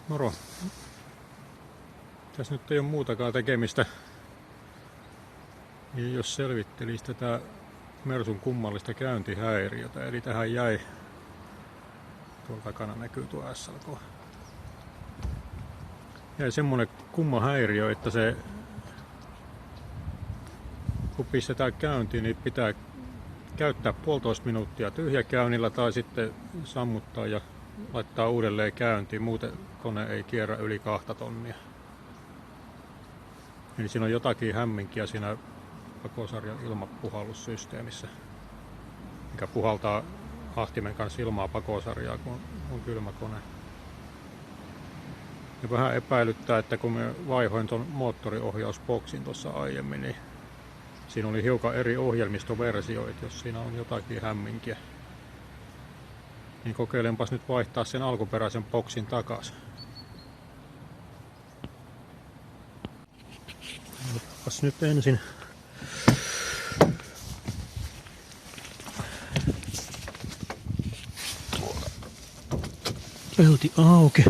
Moro. Tässä nyt ei ole muutakaan tekemistä. Ja jos selvittelisi tätä Mersun kummallista käyntihäiriötä, eli tähän jäi, tuolla takana näkyy tuo SLK, jäi semmonen kumma häiriö, että se kun pistetään käyntiin, niin pitää käyttää 1,5 minuuttia tyhjäkäynnillä tai sitten sammuttaa ja laittaa uudelleen käyntiin, muuten kone ei kierrä yli 2 tonnia. Eli siinä on jotakin hämminkiä siinä pakosarjan ilmapuhallussysteemissä, mikä puhaltaa ahtimen kanssa ilmaa pakosarjaa, kun on kylmä kone. Ja vähän epäilyttää, että kun me vaihoin ton moottoriohjausboksin tuossa aiemmin, niin siinä oli hiukan eri ohjelmistoversioita, jos siinä on jotakin hämminkiä. Niin kokeilenpas nyt vaihtaa sen alkuperäisen boksin takaisin. Otapas nyt ensin pelti auki.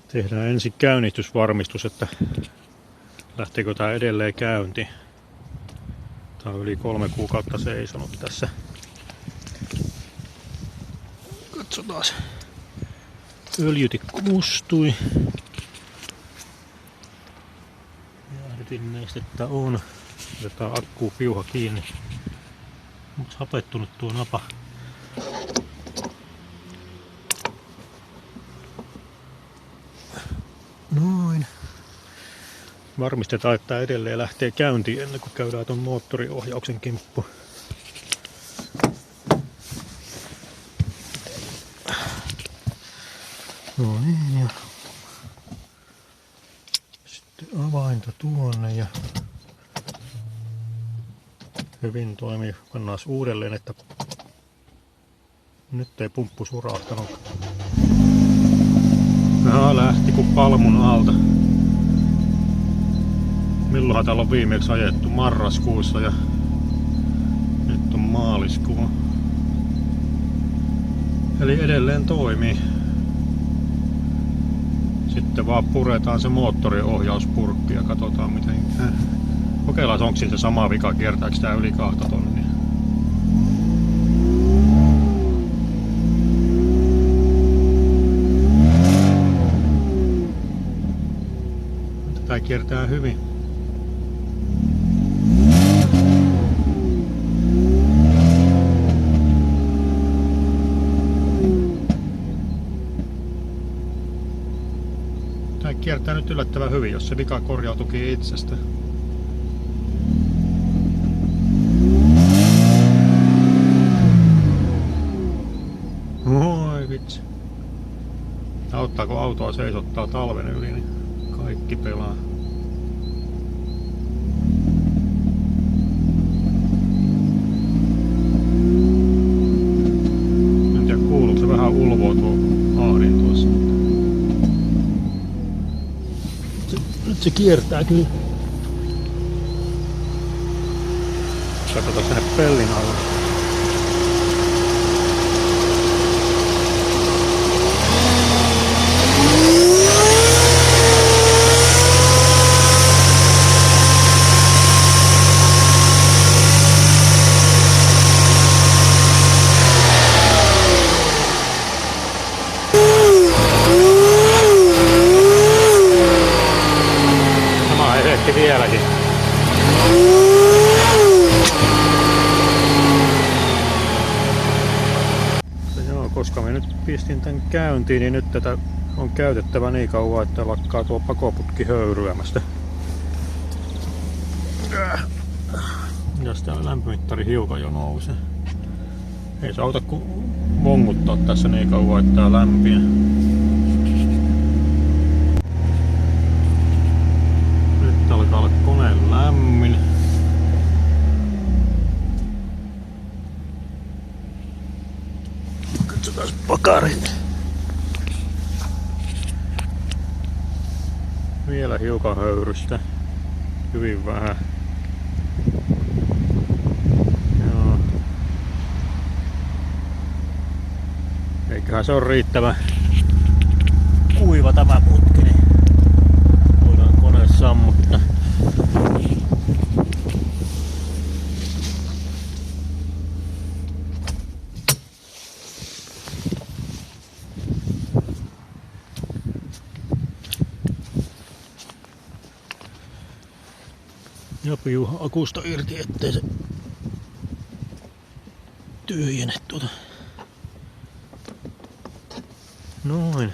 Tehdään ensin käynnistysvarmistus, että lähteekö tää edelleen käyntiin. Tää on yli 3 kuukautta seisonut tässä. Katsotaan. Öljytikku mustui. Jäähdytinnestettä on. Otetaan akkuun piuha kiinni. Onko hapettunut tuo napa? Noin. Varmistetaan, että edelleen lähtee käyntiin ennen kuin käydään ton moottoriohjauksen kimppu. No niin, ja sitten avainta tuonne ja hyvin toimii. Pannaan uudelleen, että nyt ei pumppu surahtanut. Vähän lähti kuin palmun alta. Milloinhan täällä on viimeksi ajettu? Marraskuussa ja nyt on maaliskuu. Eli edelleen toimii. Sitten vaan puretaan se moottoriohjauspurkki ja katsotaan miten käy. Kokeillaan onko siinä se sama vika, kiertääkö tää yli 2 tonnia. Tää kiertää hyvin. Tää kiertää nyt yllättävän hyvin, jos se vika korjautukin itsestä. Oi vitsi. Auttaa kun autoa seisottaa talven yli, niin kaikki pelaa. En tiedä kuuluuko se vähän ulvoa tuo ahdin tuossa. Nyt se kiertää kyllä. Katsotaan sinne pellin alle. Vieläkin. Joo, koska me nyt pistin tän käyntiin, niin nyt tätä on käytettävä niin kauan, että lakkaa tuo pakoputki höyryämästä. Ja sitä lämpömittari hiukan jo nousee. Ei se auta kuin vonguttaa tässä niin kauan, että tää lämpiää. Alkaa olla koneen lämmin. Katsotaan pakarit. Vielä hiukan höyrystä. hyvin vähän. Joo. Eiköhän se on riittävän kuiva tämä putki, niin voidaan kone sammuttaa. Ja piu akusta irti, ettei se tyhjene tuota. Noin.